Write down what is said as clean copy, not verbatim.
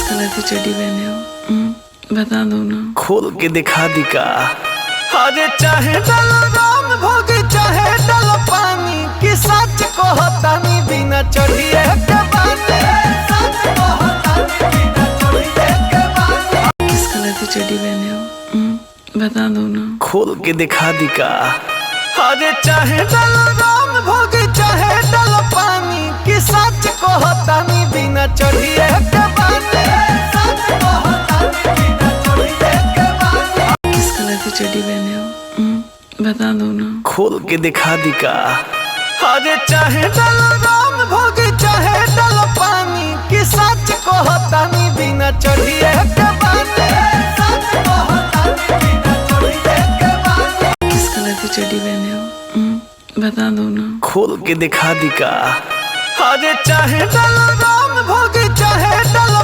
Colour की चड्डी पहने हो? बता दो ना। खोल के दिखा दी का। अरे चाहे डालो राम भोग चाहे डालो पानी कि सच को होतानी बिना चढ़िए के बानी। सच को होतानी बिना चढ़िए के बानी। किस कलर की चड्डी पहने हो? बता दो ना। खोल के दिखा दी का। अरे चाहे डालो राम भोग चाहे डालो पानी कि सच को होतानी बिना चढ़िए के बानी। सच को होतानी बिना चढ़िए के बानी। किस कलर की चड्डी पहने हो? बता दो ना। खोल के दिखा दी का। अरे चाहे डालो राम भोग चाहे डालो पानी कि सच को होतानी बिना चढ़िए के बानी। सच को होतानी बिना चढ़िए के बानी। किस कलर की चड्डी पहने हो? बता दो ना। खोल के दिखा दी का। अरे चाहे डालो राम भोग चाहे डालो